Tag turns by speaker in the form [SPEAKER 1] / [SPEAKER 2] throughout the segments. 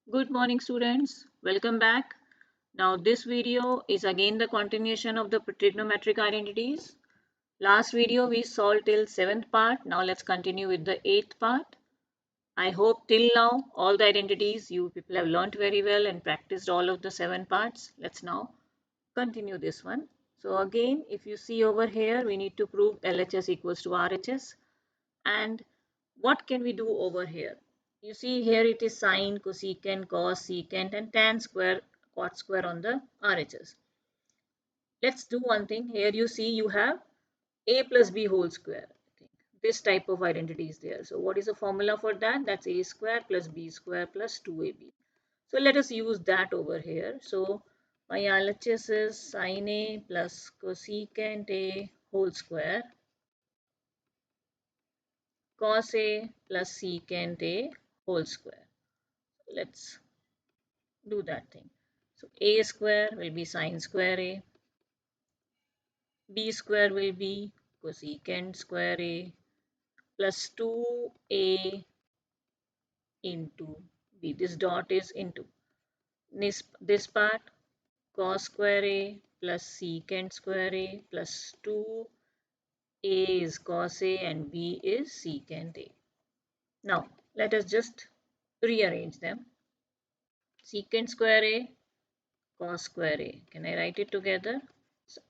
[SPEAKER 1] Good morning students, welcome back. Now this video is again the continuation of the trigonometric identities. Last video we solved till 7th part, now let's continue with the 8th part. I hope till now all the identities you people have learnt very well and practiced all of the 7 parts. Let's now continue this one. So again if you see over here we need to prove LHS equals to RHS. And what can we do over here? You see here it is sine, cosecant, cos, secant and tan square, cot square on the RHS. Let's do one thing. Here you see you have a plus b whole square. I think this type of identity is there. So what is the formula for that? That's a square plus b square plus 2ab. So let us use that over here. So my LHS is sine a plus cosecant a whole square cos a plus secant a whole square. Let's do that thing. So a square will be sine square a, b square will be cosecant square a plus 2a into b. This dot is into this part cos square a plus secant square a plus 2a is cos a and b is secant a. Now let us just rearrange them. Secant square a cos square a. Can I write it together?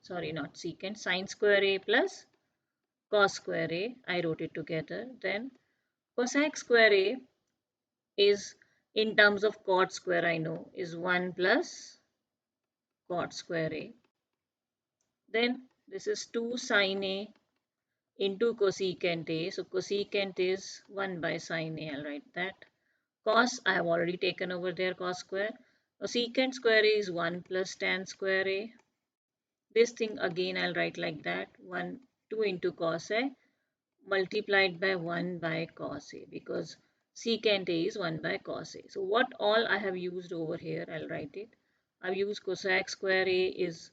[SPEAKER 1] Sorry, not secant. Sine square a plus cos square a. I wrote it together. Then cosec square a is in terms of cot square I know is 1 plus cot square a. Then this is 2 sine a into cosecant a. So cosecant is 1 by sine a. I'll write that. Cos I have already taken over there cos square. Secant square a is 1 plus tan square a. This thing again I'll write like that 2 into cos a multiplied by 1 by cos a because secant a is 1 by cos a. So what all I have used over here I'll write it. I've used cosec square a is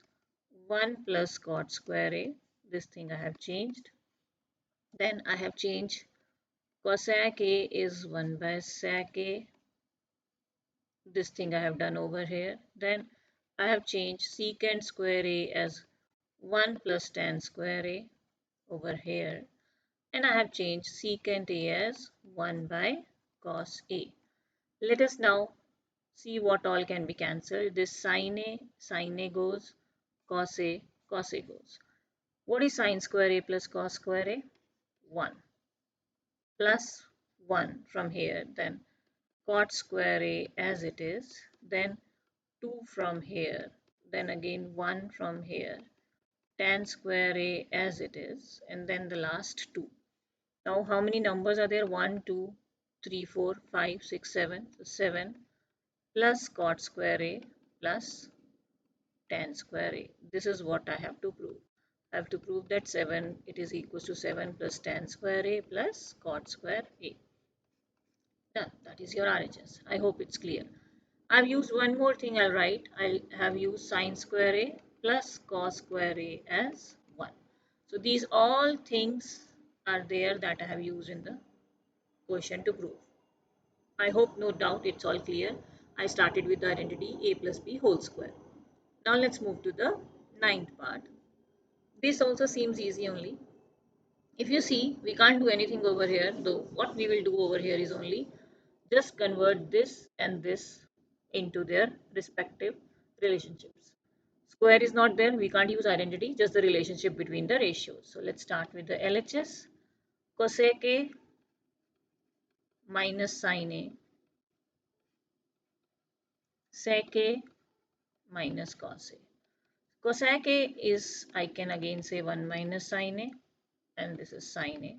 [SPEAKER 1] 1 plus cot square a. This thing I have changed. Then I have changed cosec a is 1 by sec a. This thing I have done over here. Then I have changed secant square a as 1 plus tan square a over here, and I have changed secant a as 1 by cos a. Let us now see what all can be cancelled. This sine a goes, cos a goes. What is sine square a plus cos square a? 1 plus 1 from here, then cot square a as it is, then 2 from here, then again 1 from here, tan square a as it is, and then the last 2. Now how many numbers are there? 1, 2, 3, 4, 5, 6, 7. So 7 plus cot square a plus tan square a. This is what I have to prove. I have to prove that 7 it is equals to 7 plus tan square a plus cot square a. Done. That is your RHS. I hope it's clear. I've used one more thing I'll write. I have used sine square a plus cos square a as 1. So these all things are there that I have used in the question to prove. I hope no doubt it's all clear. I started with the identity a plus b whole square. Now let's move to the ninth part. This also seems easy only. If you see, we can't do anything over here, though what we will do over here is only just convert this and this into their respective relationships. Square is not there, we can't use identity, just the relationship between the ratios. So let's start with the LHS. Cosec A minus sin A, sec A minus cos A. Cosec A is, I can again say 1 minus sin A, and this is sin A.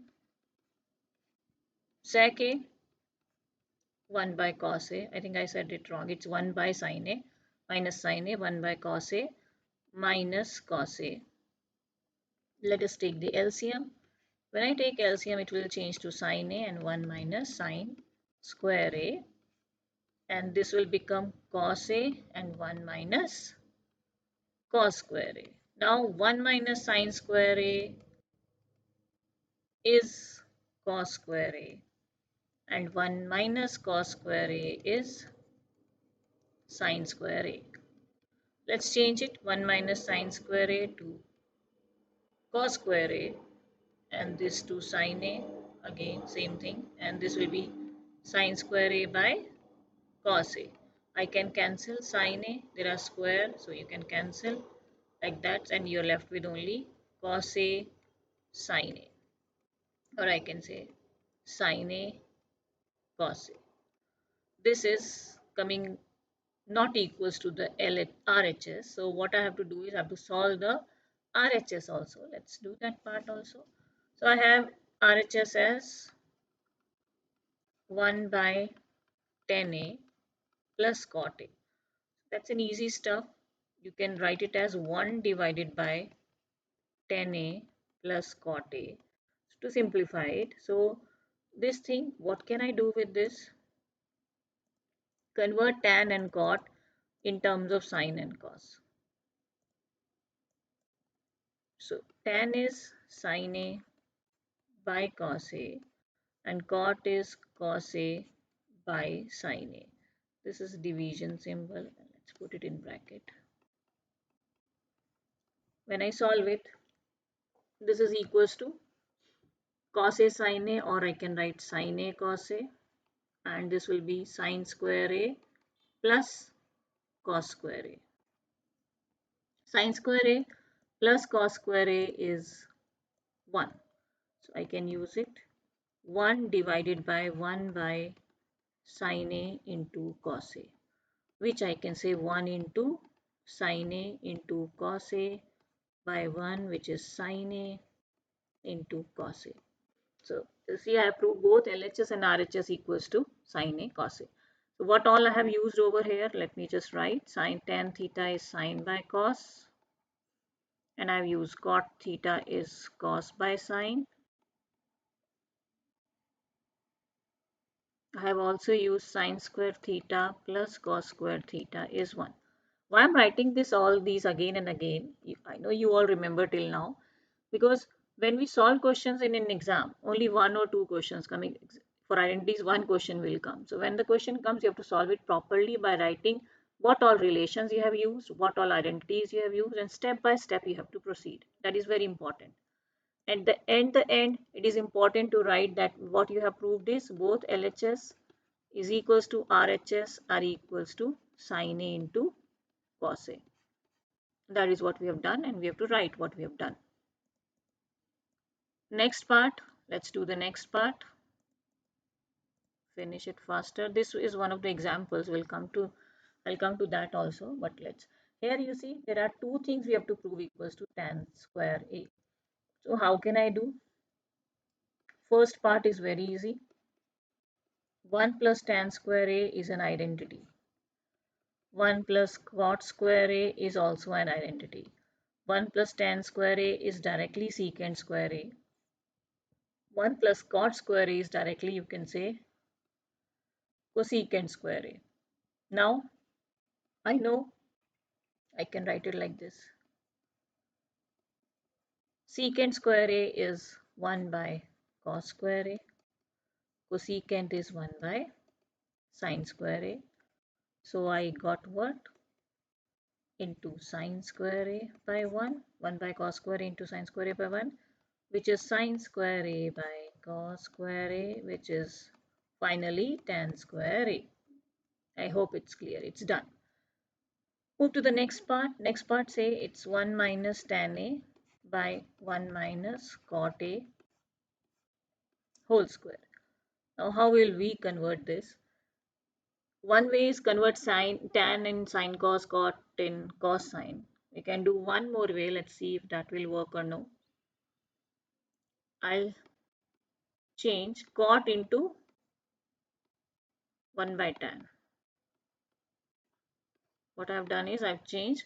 [SPEAKER 1] Sec A, 1 by cos A. I think I said it wrong. It's 1 by sin A minus sin A, 1 by cos A minus cos A. Let us take the LCM. When I take LCM, it will change to sin A and 1 minus sin square A. And this will become cos A and 1 minus cos square A. Now 1 minus sin square A is cos square A and 1 minus cos square A is sine square a. Let's change it. 1 minus sine square a to cos square a, and this to sine a, again same thing, and this will be sine square a by cos a. I can cancel sine a, there are square, so you can cancel like that, and you're left with only cos a sine a, or I can say sine a cos a. This is coming not equals to the RHS. So what I have to do is I have to solve the RHS also. Let's do that part also. So I have RHS as 1 by 10a plus cot a. That's an easy stuff. You can write it as 1 divided by 10a plus cot a to simplify it. So this thing, what can I do with this? Convert tan and cot in terms of sine and cos. So tan is sine a by cos a and cot is cos a by sine a. This is division symbol. Let's put it in bracket. When I solve it, this is equals to cos a sine a, or I can write sine a cos a, and this will be sine square a plus cos square a. Sine square a plus cos square a is 1. So I can use it 1 divided by 1 by sine a into cos a, which I can say 1 into sine a into cos a by 1, which is sine a into cos a. So you see, I have proved both LHS and RHS equals to sine a cos a. So what all I have used over here, let me just write. Sine tan theta is sine by cos, and I have used cot theta is cos by sine. I have also used sine square theta plus cos square theta is 1. Why I'm writing this all these again and again, I know you all remember till now, because when we solve questions in an exam, only 1 or 2 questions coming for identities, 1 question will come. So when the question comes, you have to solve it properly by writing what all relations you have used, what all identities you have used, and step by step you have to proceed. That is very important. At the end, it is important to write that what you have proved is both LHS is equals to RHS are equals to sine A into cos A. That is what we have done, and we have to write what we have done. Next part, let's do the next part. Finish it faster. This is one of the examples. I'll come to that also, but let's. Here you see there are 2 things we have to prove equals to tan square A. So how can I do? First part is very easy. 1 plus tan square A is an identity. 1 plus cot square A is also an identity. 1 plus tan square A is directly secant square A. 1 plus cot square A is directly, you can say, cosecant square A. Now, I know I can write it like this. Secant square A is 1 by cos square A. Cosecant is 1 by sine square A. So I got what? Into sine square A by 1. 1 by cos square A into sine square A by 1. Which is sine square A by cos square A, which is finally tan square A. I hope it's clear. It's done. Move to the next part. Next part, say it's 1 minus tan A by 1 minus cot A whole square. Now, how will we convert this? One way is convert sine tan in sine cos, cot in cos sine. We can do one more way. Let's see if that will work or no. I'll change cot into 1 by tan. What I've done is I've changed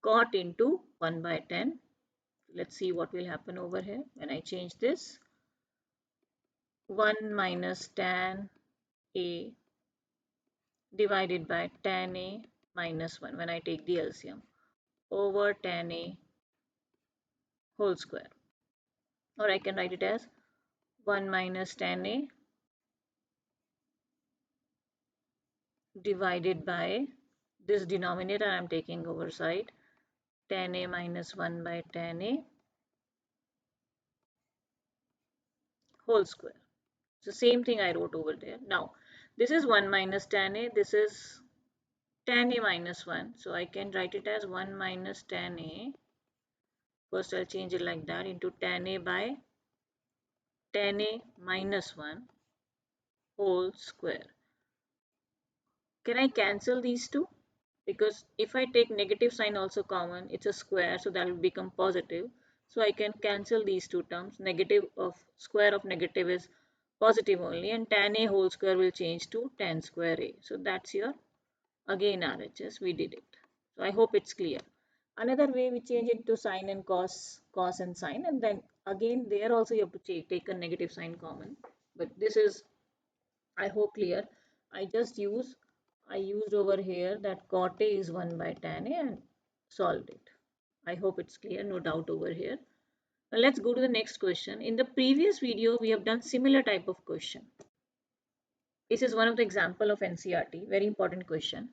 [SPEAKER 1] cot into 1 by 10. Let's see what will happen over here when I change this. 1 minus tan A divided by tan A minus 1 when I take the LCM over tan A whole square. Or I can write it as 1 minus tan A divided by this denominator I am taking over side, tan A minus 1 by tan A whole square. So same thing I wrote over there. Now, this is 1 minus tan A, this is tan A minus 1. So I can write it as 1 minus tan A. First I'll change it like that into tan A by tan A minus 1 whole square. Can I cancel these two? Because if I take negative sign also common, it's a square, so that will become positive. So I can cancel these two terms. Negative of square of negative is positive only, and tan A whole square will change to tan square A. So that's your, again, RHS. We did it. So I hope it's clear. Another way, we change it to sine and cos, cos and sine, and then again there also you have to take a negative sign common. But this is, I hope, clear. I used over here that cot A is 1 by tan A and solved it. I hope it's clear, no doubt over here. Now let's go to the next question. In the previous video, we have done similar type of question. This is one of the example of NCERT, very important question.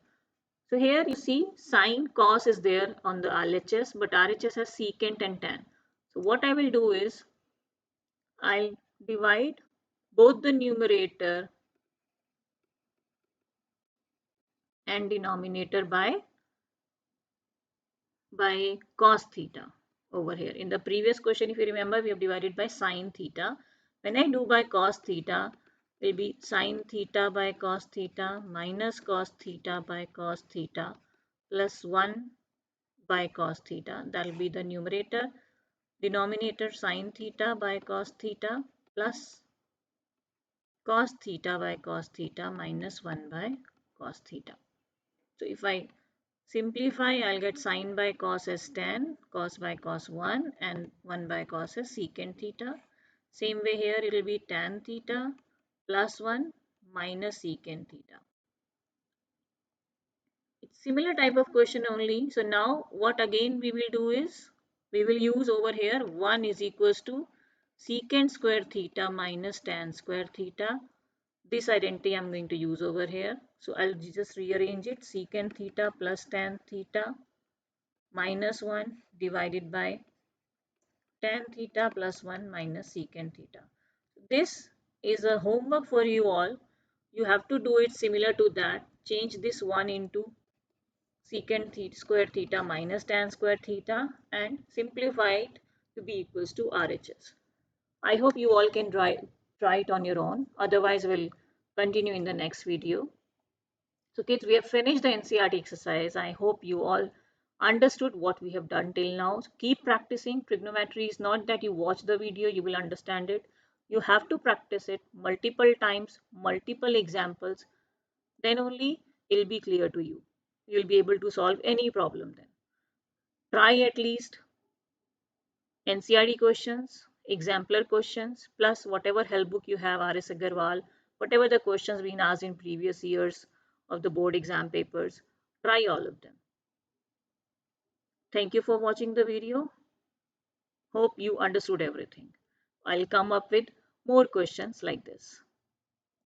[SPEAKER 1] So here you see sine, cos is there on the RHS, but RHS has secant and tan. So what I will do is, I'll divide both the numerator and denominator by cos theta over here. In the previous question, if you remember, we have divided by sine theta. When I do by cos theta, it will be sine theta by cos theta minus cos theta by cos theta plus 1 by cos theta. That will be the numerator. Denominator sine theta by cos theta plus cos theta by cos theta minus 1 by cos theta. So if I simplify, I'll get sine by cos as tan, cos by cos 1, and 1 by cos as secant theta. Same way here, it will be tan theta plus 1 minus secant theta. It's similar type of question only. So now what again we will do is, we will use over here 1 is equals to secant square theta minus tan square theta. This identity I'm going to use over here. So I'll just rearrange it. Secant theta plus tan theta minus 1 divided by tan theta plus 1 minus secant theta. This is a homework for you all. You have to do it similar to that. Change this 1 into secant theta square theta minus tan square theta and simplify it to be equals to RHS. I hope you all can try it on your own. Otherwise, we'll continue in the next video. So kids, we have finished the NCERT exercise. I hope you all understood what we have done till now. So keep practicing. Trigonometry is not that you watch the video, you will understand it. You have to practice it multiple times, multiple examples. Then only it will be clear to you. You'll be able to solve any problem then. Try at least NCERT questions, exemplar questions, plus whatever help book you have, R.S. Agarwal, whatever the questions been asked in previous years of the board exam papers, try all of them. Thank you for watching the video. Hope you understood everything. I'll come up with more questions like this.